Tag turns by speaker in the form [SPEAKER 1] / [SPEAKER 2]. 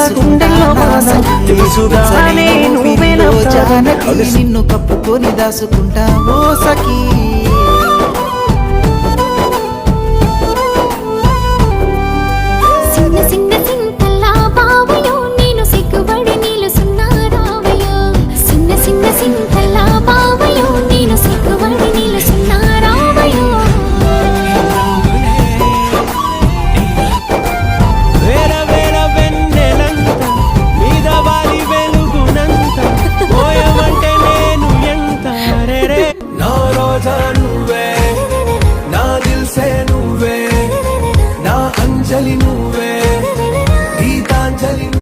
[SPEAKER 1] గుండెల్లో వాసం తెలుసుగానే నువ్వే నా జానకి
[SPEAKER 2] నిన్ను కప్పుకొని దాసుకుంటా ఓ సఖీ
[SPEAKER 3] సింగ